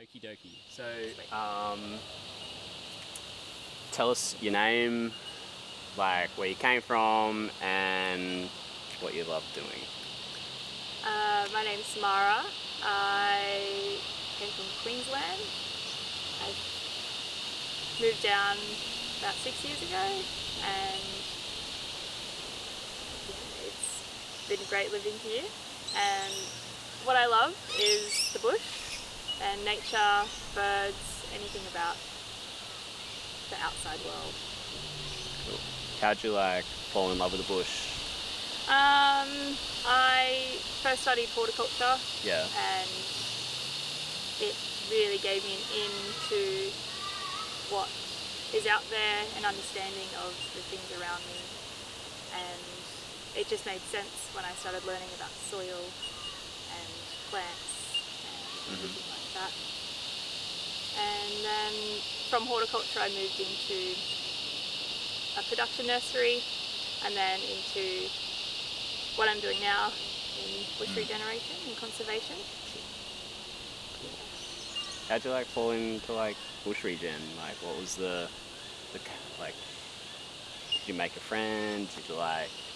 Okie dokie. So, tell us your name, like where you came from, and what you love doing. My name's Samaara. I came from Queensland. I moved down about 6 years ago, and yeah, it's been great living here. And what I love is the bush and nature, birds, anything about the outside world. Cool. How'd you fall in love with the bush? I first studied horticulture. Yeah. And it really gave me an in to what is out there, an understanding of the things around me, and it just made sense when I started learning about soil and plants and everything like that. And then from horticulture I moved into a production nursery, and then into what I'm doing now in bush regeneration and conservation. How'd you fall into bush regen? What was the did you make a friend? Did you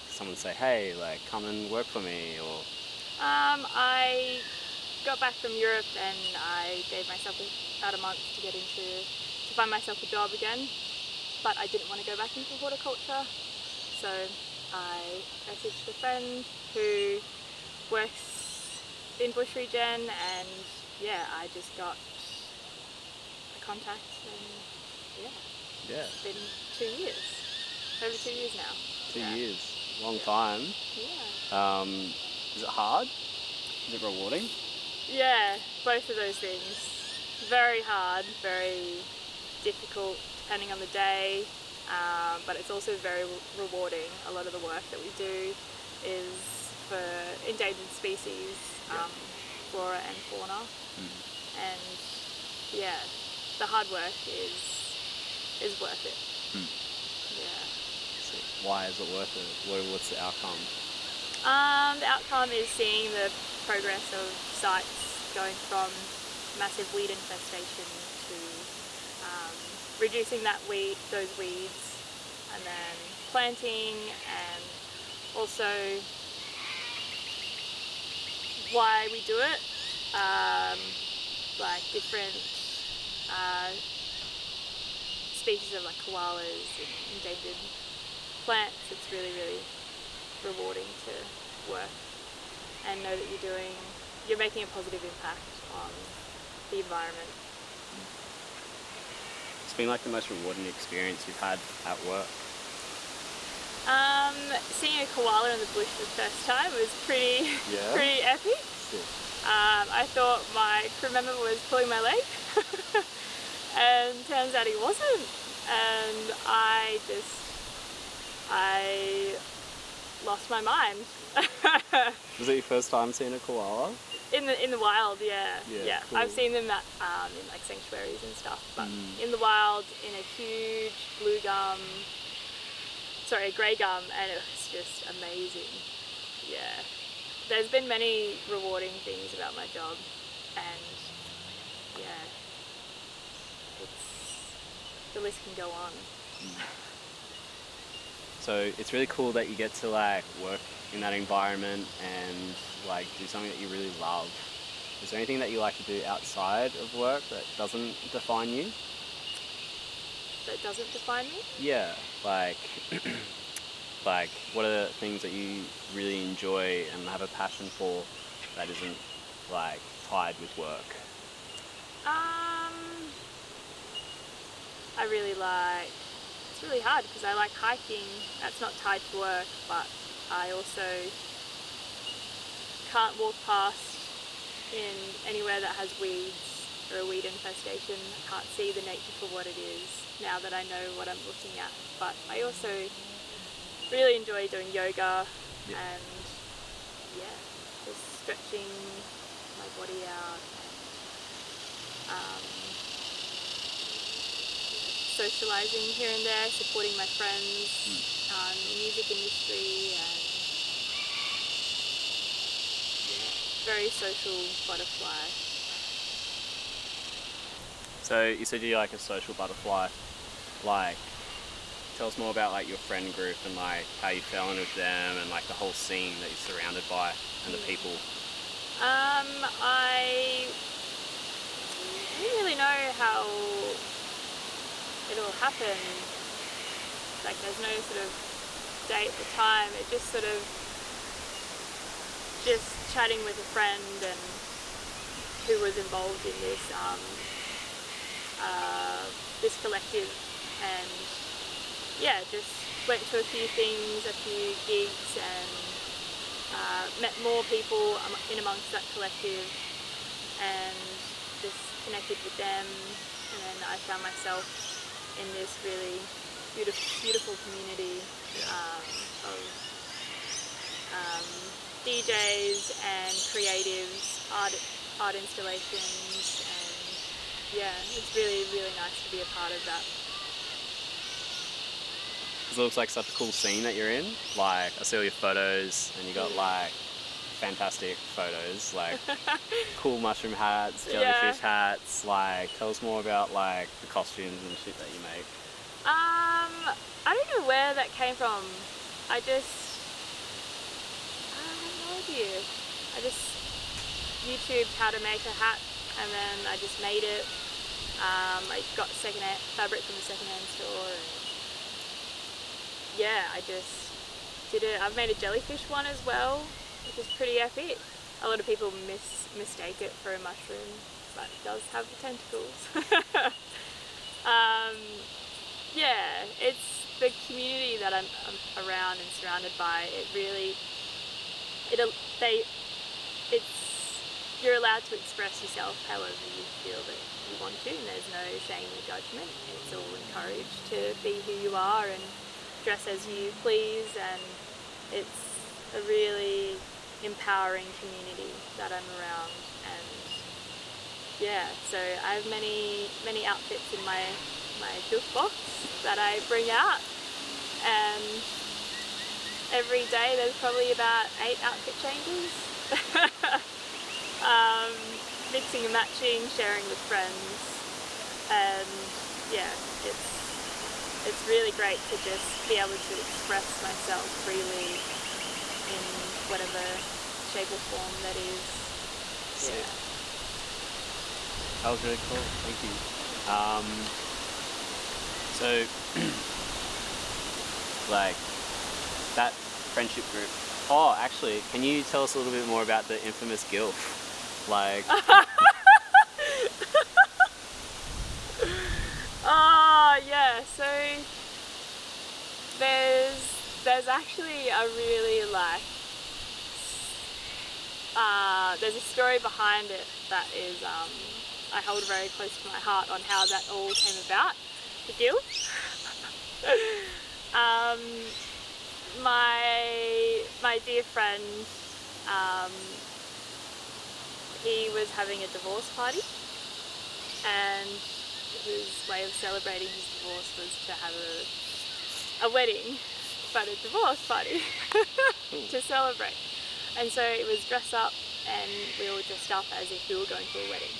someone say, hey, come and work for me? Or I got back from Europe and I gave myself about a month to find myself a job again, but I didn't want to go back into horticulture, so I messaged a friend who works in bush regen, and yeah, I just got a contact, and yeah, it's been 2 years, over 2 years now. 2 years, long time. Yeah. Is it hard? Is it rewarding? Yeah, both of those things. Very hard, very difficult depending on the day, but it's also very rewarding. A lot of the work that we do is for endangered species, flora and fauna, and yeah, the hard work is worth it. Yeah. So why is it worth it? What's the outcome? The outcome is seeing the progress of sites going from massive weed infestation to reducing those weeds, and then planting, and also why we do it, different species of koalas and endangered plants. It's really, really rewarding to work and know that you're making a positive impact on the environment. It's been the most rewarding experience you've had at work? Seeing a koala in the bush for the first time was pretty epic. I thought my crew member was pulling my leg and turns out he wasn't, and I lost my mind. Was it your first time seeing a koala? In the wild, yeah. Cool. I've seen them in sanctuaries and stuff, but in the wild, in a huge grey gum, and it was just amazing. Yeah. There's been many rewarding things about my job, and yeah, the list can go on. So it's really cool that you get to work in that environment and do something that you really love. Is there anything that you like to do outside of work that doesn't define you? That doesn't define me? Yeah, what are the things that you really enjoy and have a passion for that isn't tied with work? It's really hard because I like hiking. That's not tied to work, but I also can't walk past in anywhere that has weeds or a weed infestation. I can't see the nature for what it is now that I know what I'm looking at. But I also really enjoy doing yoga and just stretching my body out, and socialising here and there, supporting my friends in the music industry, and very social butterfly. So you said you're like a social butterfly. Like, tell us more about like your friend group and like how you fell in with them and like the whole scene that you're surrounded by and the people. I don't really know how it all happened. Like, there's no sort of date or time. It just sort of just chatting with a friend and who was involved in this this collective, and yeah, just went to a few things, a few gigs, and met more people in amongst that collective, and just connected with them, and then I found myself in this really beautiful community of DJs and creatives, art installations, and yeah, it's really nice to be a part of that. It looks like such a cool scene that you're in. Like, I see all your photos and you got like fantastic photos, like cool mushroom hats, jellyfish hats. Like, tell us more about like the costumes and shit that you make. I don't know where that came from. I have no idea. I just YouTubed how to make a hat, and then I just made it. I got secondhand fabric from a secondhand store, and yeah, I just did it. I've made a jellyfish one as well, which is pretty epic. A lot of people mistake it for a mushroom, but it does have the tentacles. Yeah, it's the community that I'm around and surrounded by. You're allowed to express yourself however you feel that you want to, and there's no shame or judgment. It's all encouraged to be who you are and dress as you please, and it's a really empowering community that I'm around. And yeah, so I have many outfits in my gift box that I bring out, and every day there's probably about 8 outfit changes. Mixing and matching, sharing with friends, and yeah, it's really great to just be able to express myself freely in whatever shape or form that is. Yeah. That was really cool, thank you. So, like, that friendship group. Oh, actually, can you tell us a little bit more about the infamous gilf? Like... Oh, yeah, so there's actually a really there's a story behind it that is I hold very close to my heart on how that all came about, the guilt. My dear friend, he was having a divorce party, and his way of celebrating his divorce was to have a wedding, but a divorce party to celebrate. And so it was dress up, and we all dressed up as if we were going to a wedding.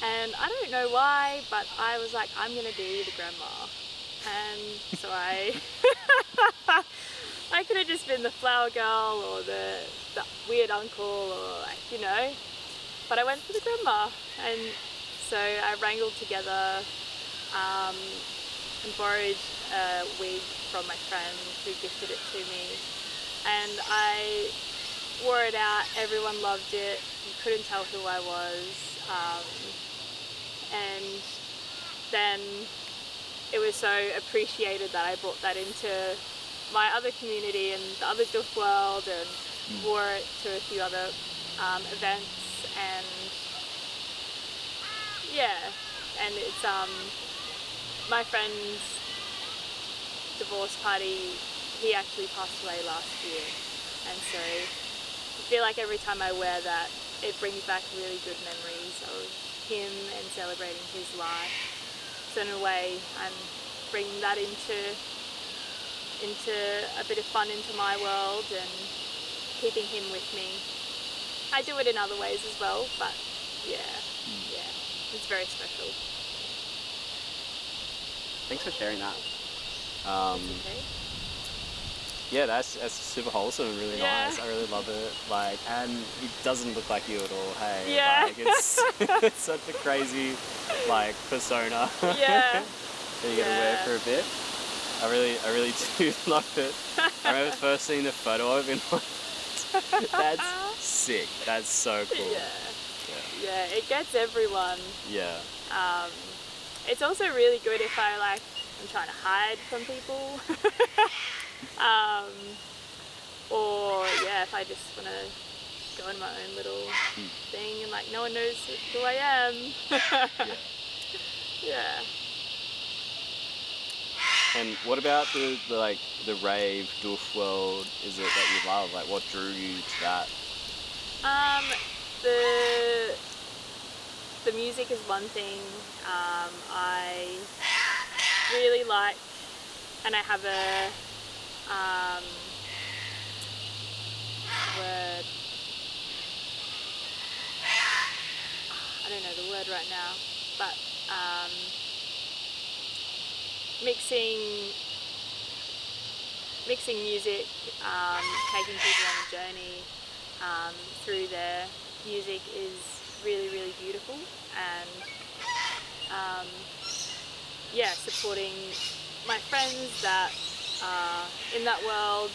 And I don't know why, but I was like, I'm going to be the grandma. And so I could have just been the flower girl or the weird uncle, or like, you know, but I went for the grandma. And so I wrangled together and borrowed a wig from my friend who gifted it to me, and I wore it out. Everyone loved it. You couldn't tell who I was, and then it was so appreciated that I brought that into my other community and the other Duff world, and wore it to a few other events, and yeah, and it's my friend's divorce party. He actually passed away last year, and so I feel like every time I wear that, it brings back really good memories of him and celebrating his life. So in a way, I'm bringing that into a bit of fun into my world and keeping him with me. I do it in other ways as well, but yeah, it's very special. thanks for sharing that. Um, Okay. yeah, that's super wholesome and really Yeah. nice. I really love it. Like, and it doesn't look like you at all. Hey, Yeah. like it's it's such a crazy like persona Yeah. that you gotta wear for a bit. I really do love it. I remember first seeing the photo of it and like, that's sick. That's so cool. Yeah. Yeah, it gets everyone. Yeah. It's also really good if I'm trying to hide from people. Or if I just want to go in my own little thing and like no one knows who I am. Yeah. Yeah. And what about the rave doof world is it that you love? Like, what drew you to that? The the music is one thing. I really like, and I have a word. I don't know the word right now, but mixing music, taking people on a journey through their music is really, really beautiful, and supporting my friends that are in that world.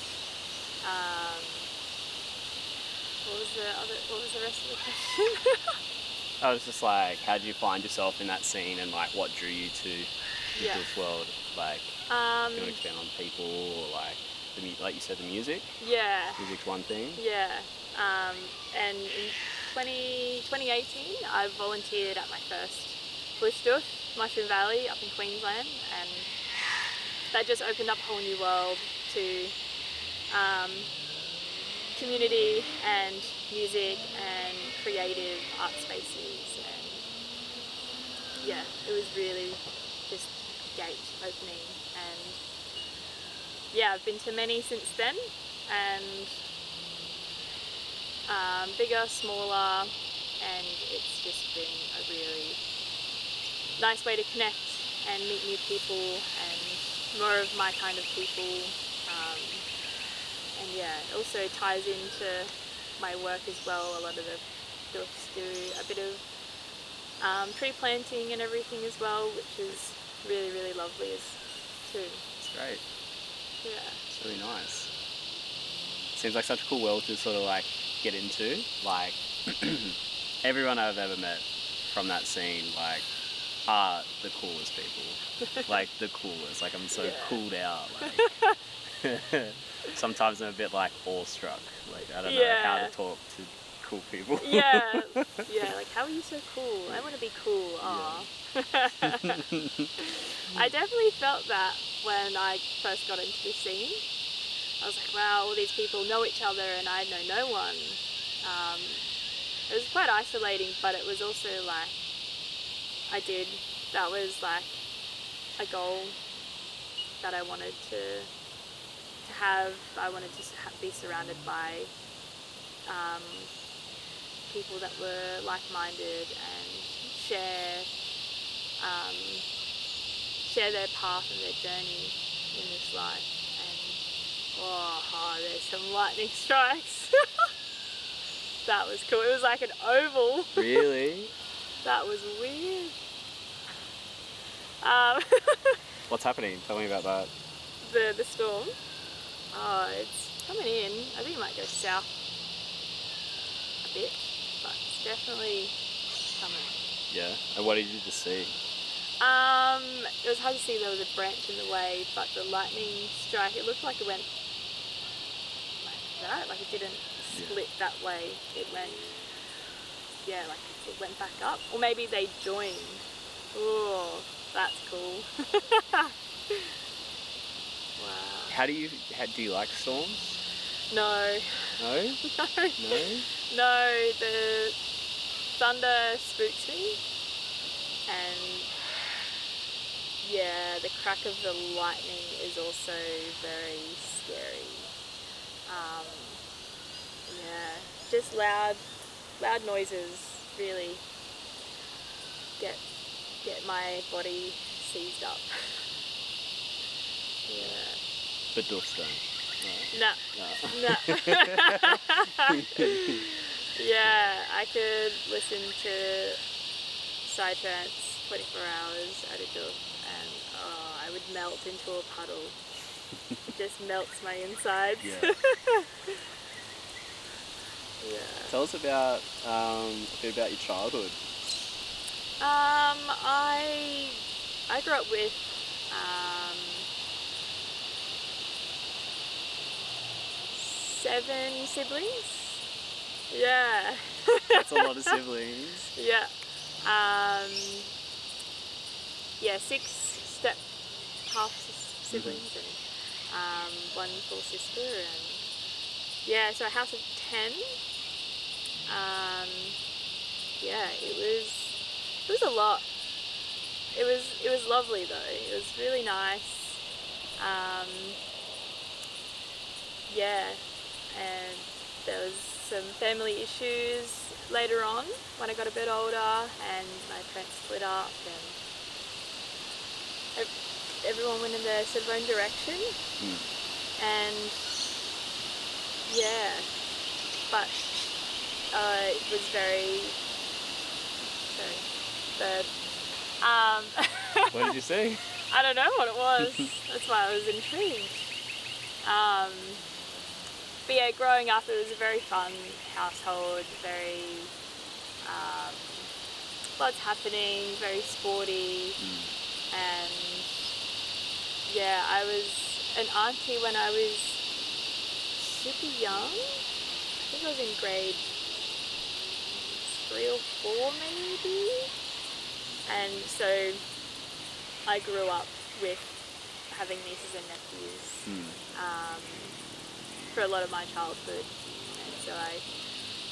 What was the rest of the question? I was just like, how did you find yourself in that scene, and like, what drew you to the doof world? Like, do you want to expand on people, or like, like you said, the music? Yeah. Music's one thing. Yeah. And in 2018, I volunteered at my first bush doof, Mushroom Valley, up in Queensland, and that just opened up a whole new world to community and music and creative art spaces, and it was really just gate opening, and I've been to many since then, and bigger, smaller, and it's just been a really nice way to connect and meet new people and more of my kind of people. And it also ties into my work as well. A lot of the doofs do a bit of tree planting and everything as well, which is really, really lovely too. It's great. Yeah. It's really nice. Seems like such a cool world to sort of like get into. Like everyone I've ever met from that scene, like, are the coolest people. Like the coolest. Like I'm so cooled out. Like sometimes I'm a bit like awestruck. Like I don't know how to talk to cool people. Yeah. Like, how are you so cool? I want to be cool. Aw. I definitely felt that when I first got into the scene. I was like, wow, all these people know each other and I know no one. It was quite isolating, but it was also like, that was like a goal that I wanted to have. I wanted to be surrounded by people that were like-minded and share their path and their journey in this life. And there's some lightning strikes. That was cool. It was like an oval. Really? That was weird. What's happening? Tell me about that. The storm. Oh, it's coming in. I think it might go south a bit, but it's definitely coming. Yeah. And what did you just see? It was hard to see. There was a branch in the way, but the lightning strike, it looked like it went like that. Like it didn't split that way. It went, like it went back up. Or maybe they joined. Oh, that's cool. Wow. How do you like storms? No. No? No. No? No, the thunder spooks me, and the crack of the lightning is also very scary. Just loud noises really get my body seized up. Yeah. But doofs don't. Right? No. No. No. Yeah, I could listen to psytrance 24 hours at a doof and I would melt into a puddle. It just melts my insides. Yeah. Yeah. Tell us about a bit about your childhood. I grew up with 7 siblings. Yeah. That's a lot of siblings. Yeah. Yeah, 6 step half siblings and 1 full sister, and yeah, so a house of 10. Yeah, it was a lot. It was lovely though. It was really nice. Yeah, and there was some family issues later on when I got a bit older, and my parents split up, and everyone went in their sort of own direction. And yeah, but it was very bird. What did you say? I don't know what it was. That's why I was intrigued. But yeah, growing up, it was a very fun household. Very lots happening, very sporty, and yeah, I was an auntie when I was super young. I think I was in grade 3 or 4 maybe, and so I grew up with having nieces and nephews for a lot of my childhood, and so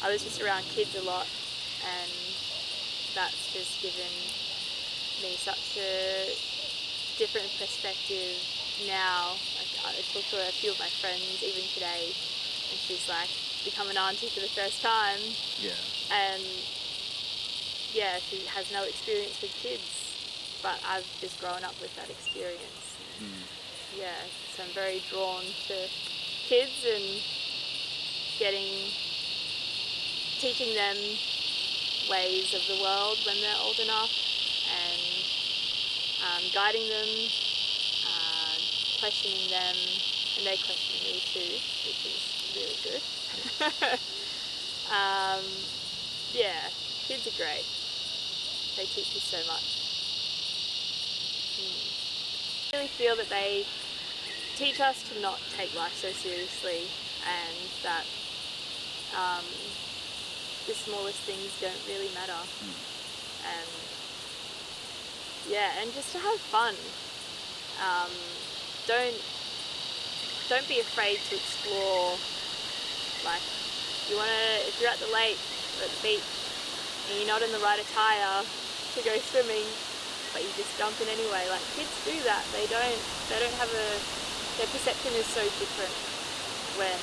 I was just around kids a lot, and that's just given me such a different perspective now. Like, I talk to a few of my friends even today, and she's like become an auntie for the first time. Yeah. And yeah, she has no experience with kids, but I've just grown up with that experience. Yeah, so I'm very drawn to kids and teaching them ways of the world when they're old enough, and guiding them, questioning them, and they question me too, which is really good. Yeah, kids are great. They teach you so much. I really feel that they teach us to not take life so seriously, and that the smallest things don't really matter. And yeah, and just to have fun. Don't be afraid to explore. Like, if you're at the lake or at the beach and you're not in the right attire to go swimming, but you just jump in anyway. Like, kids do that. They don't have their perception is so different when,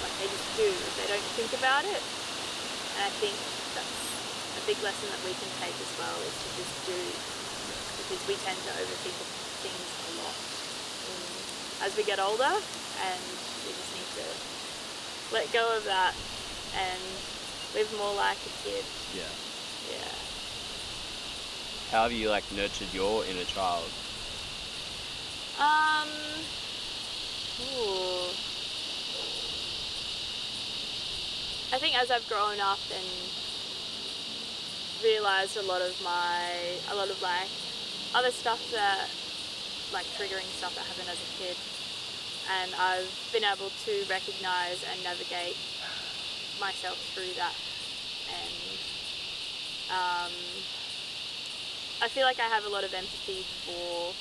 like, they just do. They don't think about it. And I think that's a big lesson that we can take as well, is to just do, because we tend to overthink things a lot as we get older, and we just need to let go of that and live more like a kid. Yeah. Yeah. How have you nurtured your inner child? I think as I've grown up and realised a lot of other stuff that, triggering stuff that happened as a kid, and I've been able to recognise and navigate myself through that, and I feel like I have a lot of empathy for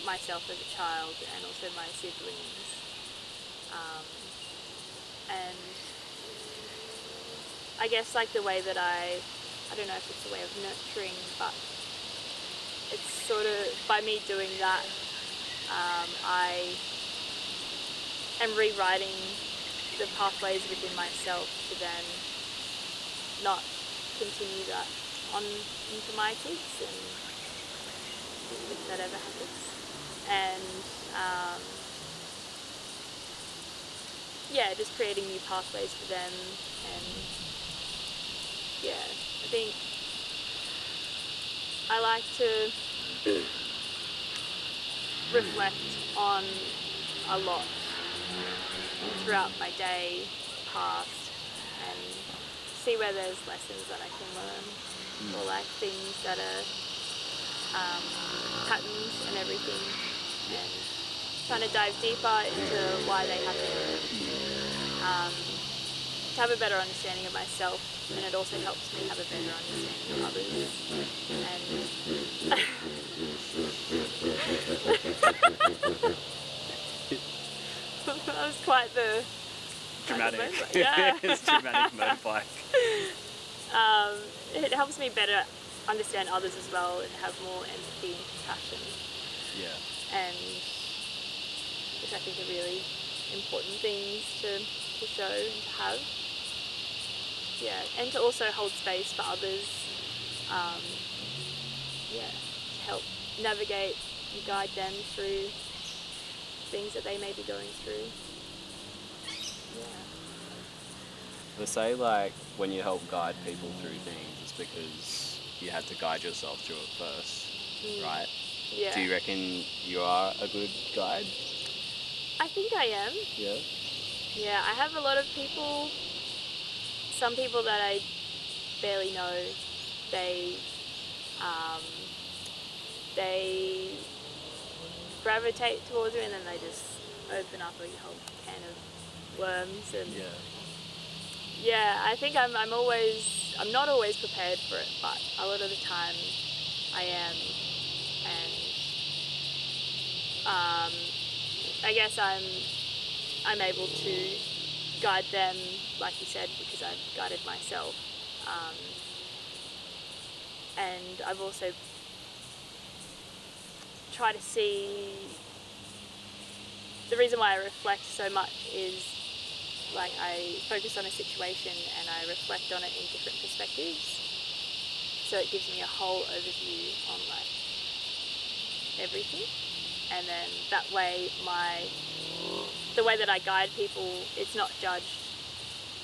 myself as a child and also my siblings, and I guess the way that I don't know if it's a way of nurturing, but it's sort of, by me doing that, I am rewriting the pathways within myself to then not continue that on into my kids, and if that ever happens. and just creating new pathways for them. And I think I like to reflect on a lot throughout my day past and see where there's lessons that I can learn, or like things that are patterns and everything, and trying to dive deeper into why they happen, to have a better understanding of myself, and it also helps me have a better understanding of others. And that was quite the Dramatic. Yeah. It's dramatic motorbike. It helps me better understand others as well and have more empathy and compassion. Yeah. And which I think are really important things to show and to have. Yeah, and to also hold space for others. To help navigate and guide them through things that they may be going through. Yeah. They say like when you help guide people through things, it's because you had to guide yourself through it first, right? Yeah. Do you reckon you are a good guide? I think I am. Yeah. Yeah, I have a lot of people, some people that I barely know, they gravitate towards me, and then they just open up a whole can of worms. And I think I'm not always prepared for it, but a lot of the time I am. And I guess I'm able to guide them, like you said, because I've guided myself. And I've also tried to see, the reason why I reflect so much is like I focus on a situation and I reflect on it in different perspectives. So it gives me a whole overview on like everything. And then that way the way that I guide people, it's not judged,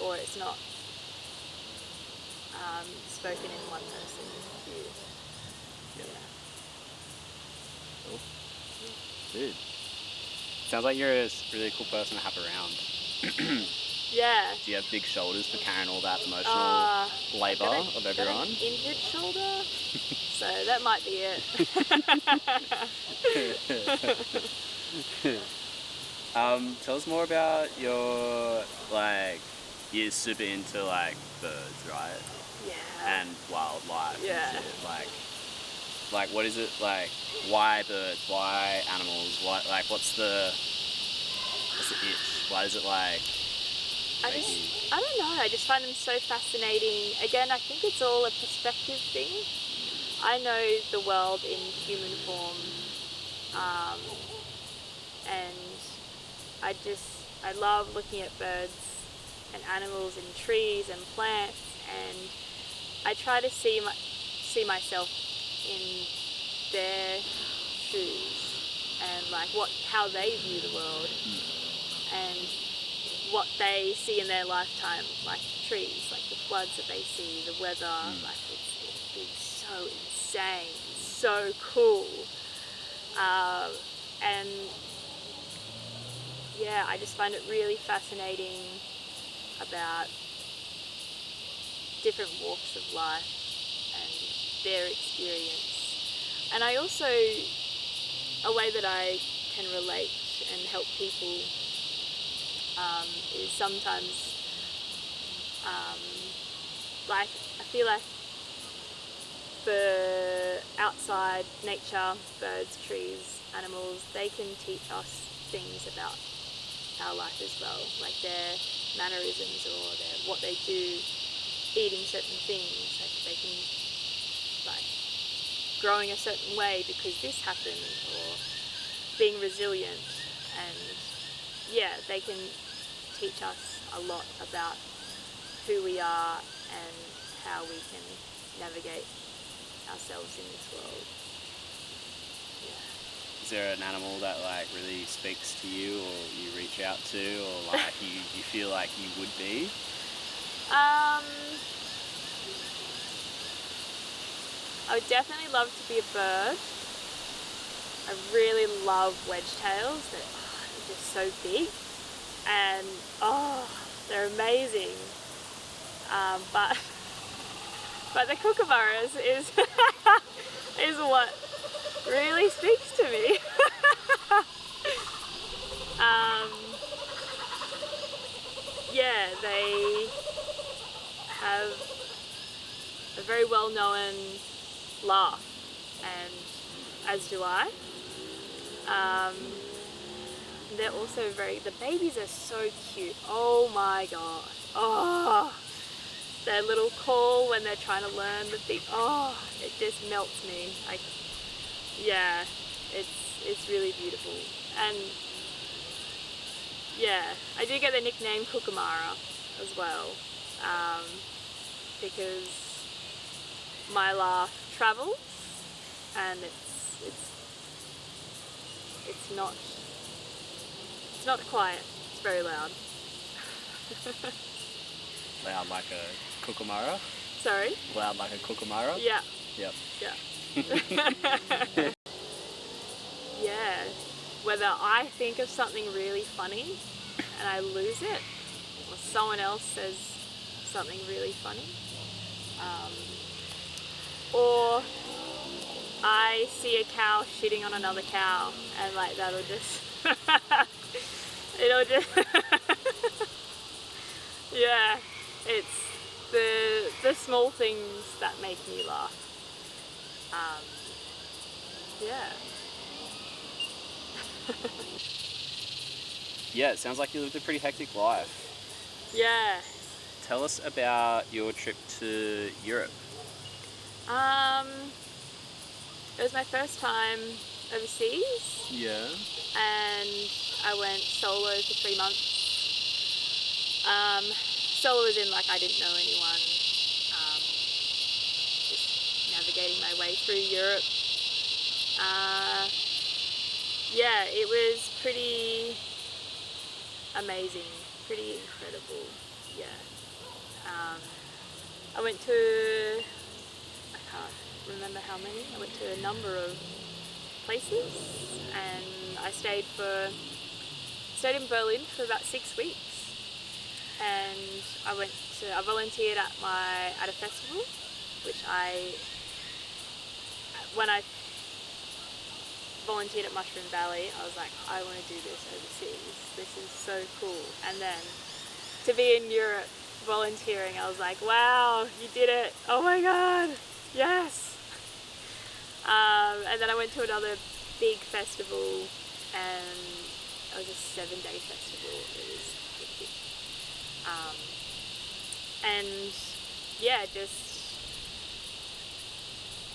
or it's not spoken in one person's view. Yeah. Cool. Dude. Sounds like you're a really cool person to have around. Yeah. Do you have big shoulders for carrying all that emotional labour of everyone? Got an injured shoulder, so that might be it. Tell us more about your, like, you're super into like birds, right? Yeah. And wildlife. Yeah. And shit. Like what is it, like, why birds, why animals, what's the itch? Why is it like I don't know, I just find them so fascinating. Again, I think it's all a perspective thing. I know the world in human form, and I love looking at birds and animals and trees and plants, and I try to see myself in their shoes, and like how they view the world, and what they see in their lifetime, like trees, like the floods that they see, the weather, like it's so insane, so cool, and I just find it really fascinating about different walks of life and their experience. And I also, a way that I can relate and help people is sometimes, like, I feel like the outside nature, birds, trees, animals, they can teach us things about our life as well, like their mannerisms or what they do, eating certain things, like they can, like, growing a certain way because this happened, or being resilient, and they can teach us a lot about who we are and how we can navigate ourselves in this world. Is there an animal that like really speaks to you, or you reach out to, or like you feel like you would be? I would definitely love to be a bird. I really love wedge-tails. They're just so big, and they're amazing. But the kookaburras is is what really speaks to me. Yeah, they have a very well-known laugh, and as do I. They're also the babies are so cute. Oh my god. Oh, their little call when they're trying to learn the thing. Oh, it just melts me. Yeah, it's really beautiful. And yeah, I do get the nickname Kookaburra as well, because my laugh travels, and it's not quiet. It's very loud. Loud like a kookaburra? Sorry? Loud like a kookaburra? Yeah. Yep. Yeah. Yeah. Whether I think of something really funny and I lose it, or someone else says something really funny, or I see a cow shitting on another cow, and like that'll just it'll just yeah, it's the small things that make me laugh. Yeah. Yeah, it sounds like you lived a pretty hectic life. Yeah. Tell us about your trip to Europe. It was my first time overseas, Yeah. and I went solo for 3 months. Solo as in like I didn't know anyone, just navigating my way through Europe. Yeah, it was pretty amazing, pretty incredible. Yeah. I went to, I can't remember how many, I went to a number of places, and I stayed in Berlin for about 6 weeks, and I volunteered at a festival, which when I volunteered at Mushroom Valley, I was like, I want to do this overseas. This is so cool. And then to be in Europe volunteering, I was like, wow, you did it. Oh my god, yes. And then I went to another big festival, and it was a 7-day festival. It was hectic. And yeah, just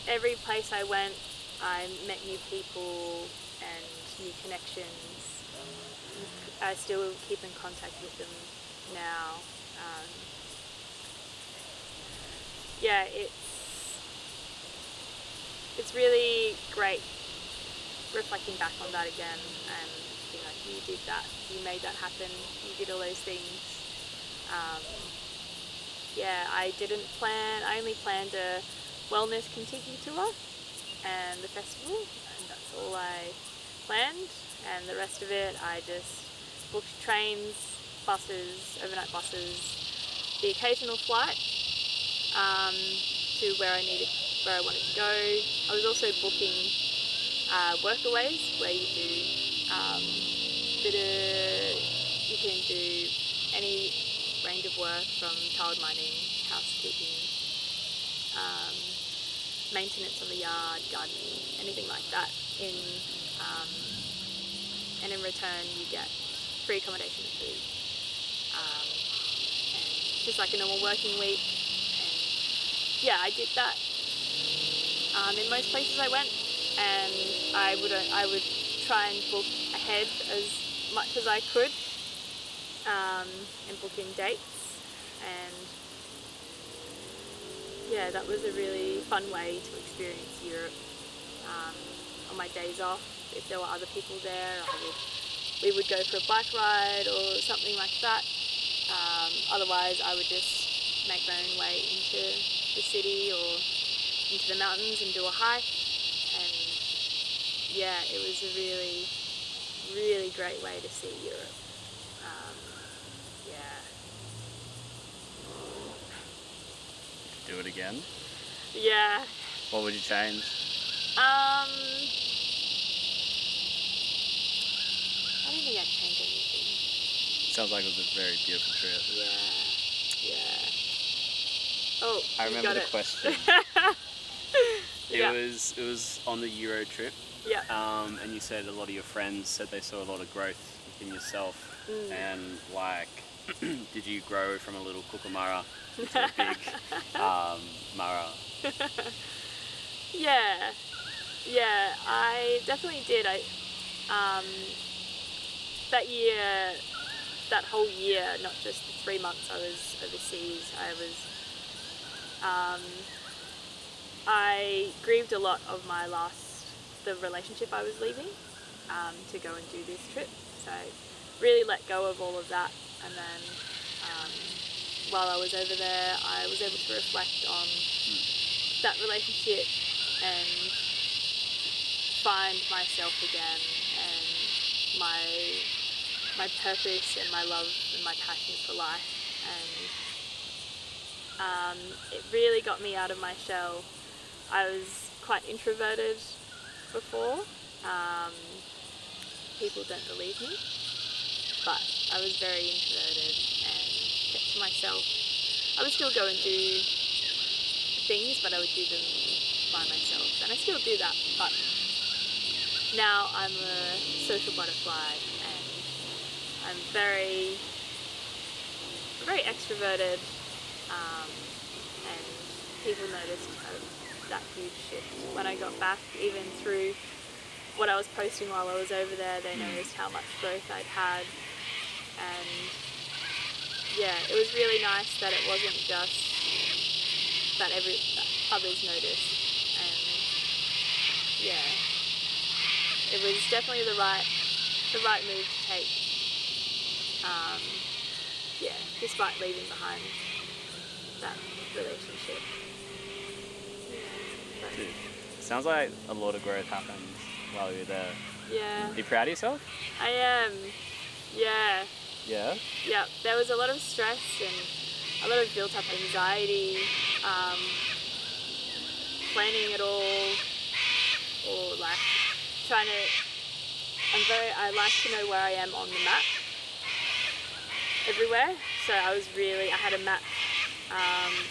every place I went, I met new people and new connections. I still keep in contact with them now. Yeah, it's really great reflecting back on that again, and being like, you did that, you made that happen, you did all those things. Yeah, I only planned a wellness Contiki tour and the festival, and that's all I planned, and the rest of it I just booked trains, buses, overnight buses, the occasional flight to where I wanted to go. I was also booking workaways, where you can do any range of work, from child mining, housekeeping, maintenance on the yard, gardening, anything like that. And in return you get free accommodation and food. And just like a normal working week. And yeah, I did that in most places I went, and I would try and book ahead as much as I could, and book in dates. And yeah, that was a really fun way to experience Europe on my my days off, if there were other people there, we would go for a bike ride or something like that. Otherwise, I would just make my own way into the city or into the mountains and do a hike. And yeah, it was a really, really great way to see Europe. Yeah. Do it again? Yeah. What would you change? I don't think I'd change anything. Sounds like it was a very beautiful trip. Yeah. Oh, I you remember got the question. Yeah. It was on the Euro trip. Yeah. And you said a lot of your friends said they saw a lot of growth in yourself. And like, did you grow from a little kookaburra into a big mara? Yeah, I definitely did. That year, that whole year, not just the 3 months I was overseas, I grieved a lot of the relationship I was leaving to go and do this trip. So I really let go of all of that, and then while I was over there, I was able to reflect on that relationship and find myself again and my purpose and my love and my passion for life. And it really got me out of my shell. I was quite introverted before. People don't believe me, but I was very introverted and kept to myself. I would still go and do things, but I would do them by myself, and I still do that, but now I'm a social butterfly, and I'm very extroverted, and people noticed that huge shift when I got back. Even through what I was posting while I was over there, they noticed how much growth I'd had. And yeah, it was really nice that it wasn't just that others noticed. And yeah, it was definitely the right move to take. Yeah, despite leaving behind that relationship. Dude, sounds like a lot of growth happened while you were there. Yeah. Are you proud of yourself? I am. Yeah. Yeah? Yeah. There was a lot of stress and a lot of built up anxiety, planning it all, or like trying to. I like to know where I am on the map everywhere. So I had a map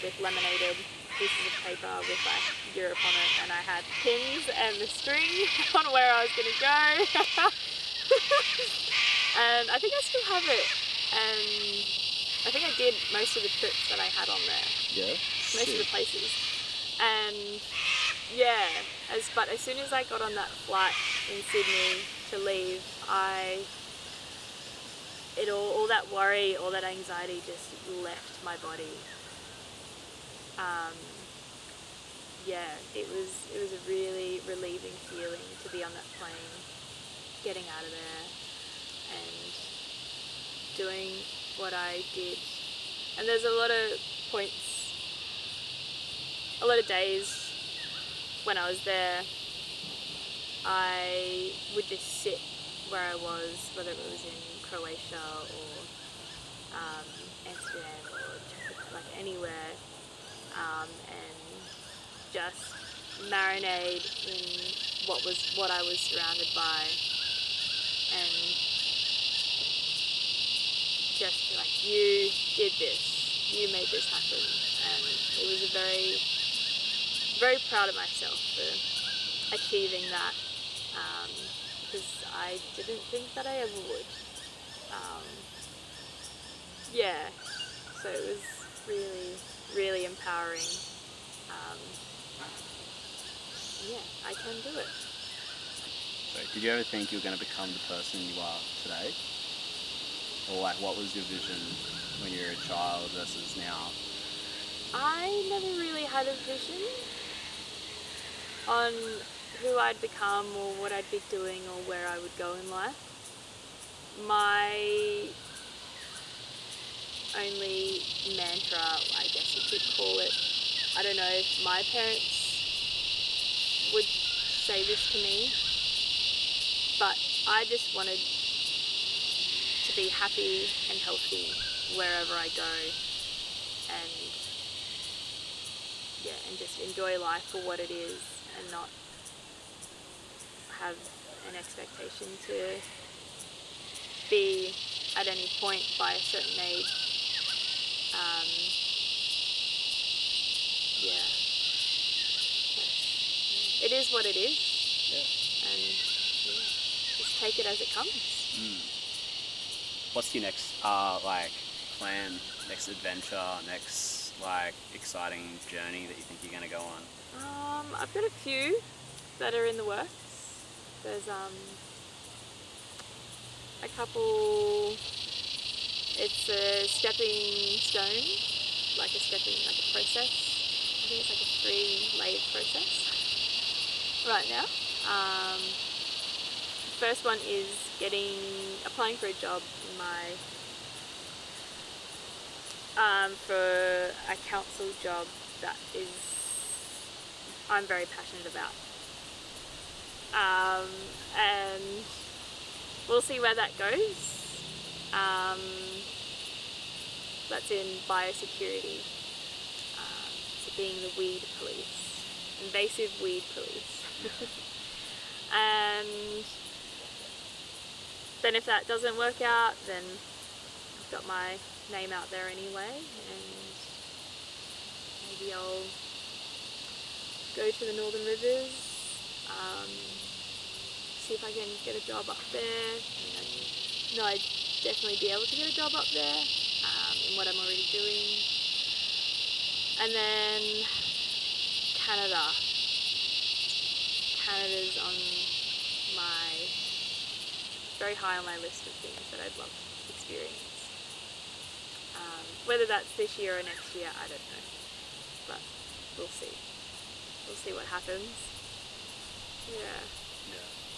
with laminated pieces of paper with like Europe on it, and I had pins and the string on where I was going to go. And I think I still have it, and I think I did most of the trips that I had on there. Yeah. Most of the places. And yeah, but as soon as I got on that flight in Sydney to leave, all that worry, all that anxiety just left my body. Yeah, it was a really relieving feeling to be on that plane, getting out of there and doing what I did. And there's a lot of days when I was there, I would just sit where I was, whether it was in Croatia or Amsterdam or like anywhere, and just marinate in what I was surrounded by, and just be like, you did this, you made this happen. And it was very proud of myself for achieving that, because I didn't think that I ever would. Yeah, so it was really, really empowering. Yeah, I can do it. So, did you ever think you were going to become the person you are today? Or like, what was your vision when you were a child versus now? I never really had a vision who I'd become or what I'd be doing or where I would go in life. My only mantra, I guess you could call it, I don't know if my parents would say this to me, but I just wanted to be happy and healthy wherever I go, and yeah, and just enjoy life for what it is and not have an expectation to be at any point by a certain age. Yeah, it is what it is, and yeah, just take it as it comes. What's your next plan, next adventure, next exciting journey that you think you're going to go on? I've got a few that are in the works. There's a couple. It's a stepping stone, like a process. I think it's like a 3-layered process right now. The first one is applying for a job in for a council job that I'm very passionate about. And we'll see where that goes. That's in biosecurity, so being the weed police, invasive weed police. And then if that doesn't work out, then I've got my name out there anyway, and maybe I'll go to the Northern Rivers, see if I can get a job up there. I know I'd definitely be able to get a job up there in what I'm already doing. And then Canada. Canada's very high on my list of things that I'd love to experience. Whether that's this year or next year, I don't know, but we'll see. We'll see what happens. Yeah.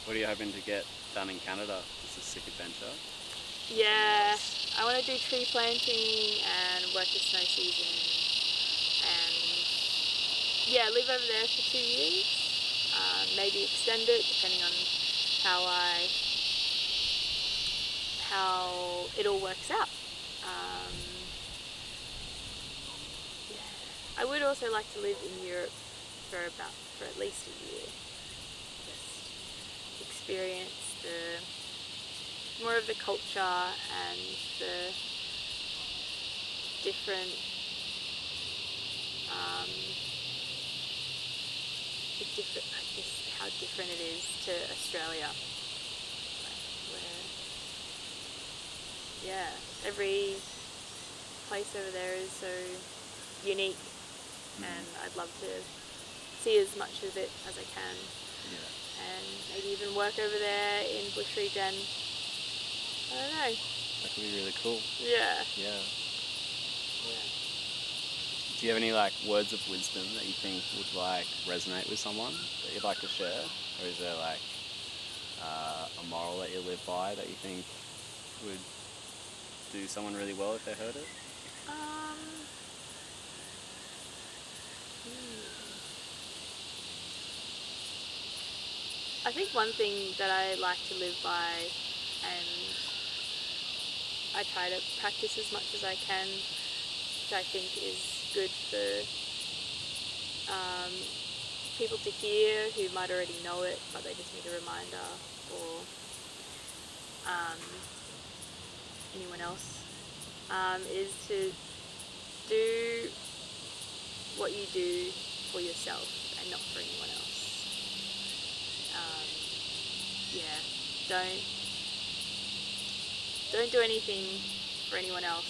What are you hoping to get done in Canada? It's a sick adventure. Yeah, I want to do tree planting and work the snow season, and yeah, live over there for 2 years. Maybe extend it depending on how it all works out. I would also like to live in Europe for at least a year. Just experience more of the culture and the different I guess how different it is to Australia. Where every place over there is so unique, and I'd love to see as much of it as I can. And maybe even work over there in bush regen. I don't know. That could be really cool. Yeah. Do you have any words of wisdom that you think would resonate with someone that you'd like to share, or is there a moral that you live by that you think would do someone really well if they heard it? I think one thing that I like to live by, and I try to practice as much as I can, which I think is good for people to hear who might already know it, but they just need a reminder, or anyone else, is to do what you do for yourself and not for anyone else. Don't do anything for anyone else.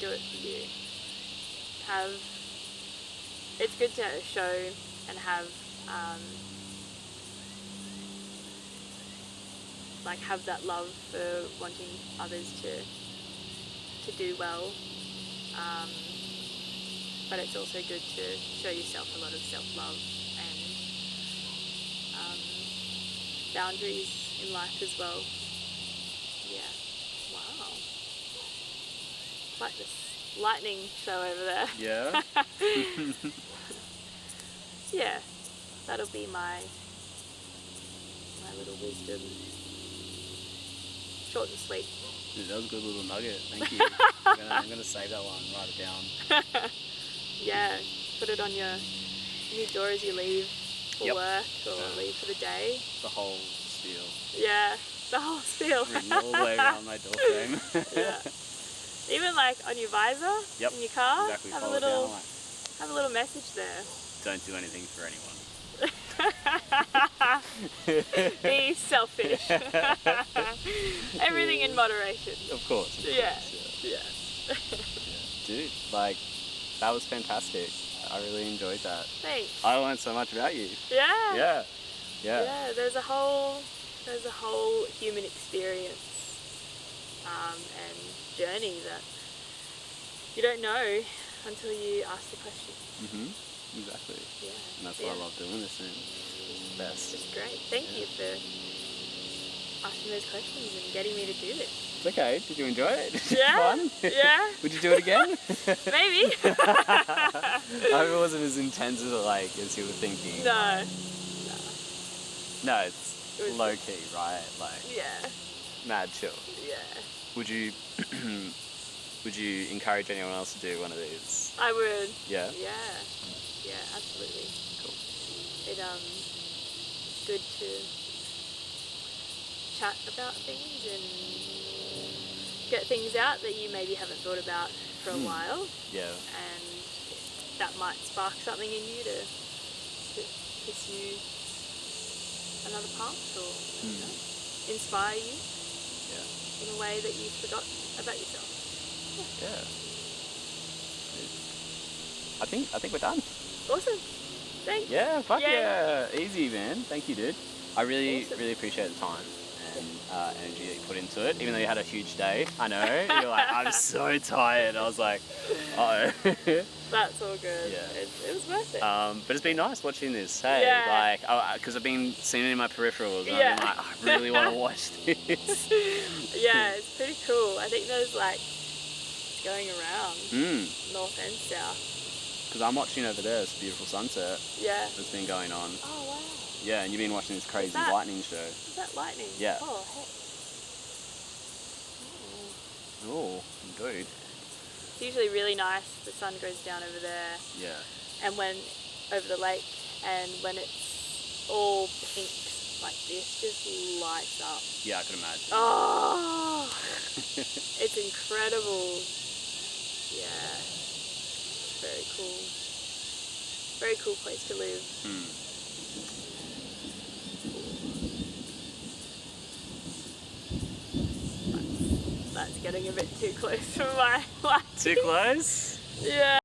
Do it for you. It's good to show and have that love for wanting others to do well, but it's also good to show yourself a lot of self-love and boundaries in life as well. Yeah. Wow. Quite this lightning show over there. Yeah. Yeah. That'll be my little wisdom. Short and sweet. Dude, that was a good little nugget. Thank you. I'm gonna save that one. Write it down. Yeah. Put it on your door as you leave for Yep. work or leave for the day. The whole spiel. Yeah. The whole spiel. Written all the way around my door frame. Yeah. Even like on your visor Yep. in your car. Exactly. Have a Follow it down, little like, have a little message there. don't do anything for anyone. Be selfish. Everything in moderation. Of course. Yeah. Yeah. Yeah. Dude, like, that was fantastic. I really enjoyed that. Thanks. I learned so much about you. Yeah. Yeah. Yeah. Yeah. There's a whole human experience and journey that you don't know until you ask the question. Exactly. Yeah. And that's why I love doing this, and it's the best. It's great. Thank you for asking those questions and getting me to do this. It's okay. Did you enjoy it? Yeah. Fun? Yeah. Would you do it again? Maybe. I hope it wasn't as intense as you were thinking. No. No, it's It was low key, right? Like, Yeah. mad chill. Yeah. Would you would you encourage anyone else to do one of these? I would. Yeah? Yeah. Yeah, absolutely. Cool. It's good to chat about things and get things out that you maybe haven't thought about for a while, Yeah. and that might spark something in you to pursue another path, or I don't know, inspire you Yeah. in a way that you forgot about yourself. Yeah. I think we're done. Awesome. Thanks. Yeah, fuck Yeah. yeah. Easy, man. Thank you, dude. I really, Awesome. really appreciate the time and energy that you put into it, even though you had a huge day. I know. You're like, I'm so tired. I was like, uh-oh. That's all good. Yeah. It was worth it. But it's been nice watching this, hey? Yeah. Like, because I've been seeing it in my peripherals, and Yeah. I've been like, I really want to watch this. Yeah, it's pretty cool. I think there's like going around north and south. Because I'm watching over there, this beautiful sunset Yeah. that's been going on. Oh wow. Yeah, and you've been watching this crazy that? lightning show. Is that lightning? Yeah. Oh heck. Oh. Oh, dude. It's usually really nice. The sun goes down over there, Yeah. and when over the lake, and when it's all pink like this, just lights up. Yeah, I could imagine. Oh, it's incredible. Yeah, it's very cool. Very cool place to live. That's getting a bit too close for my liking. Too close? Yeah.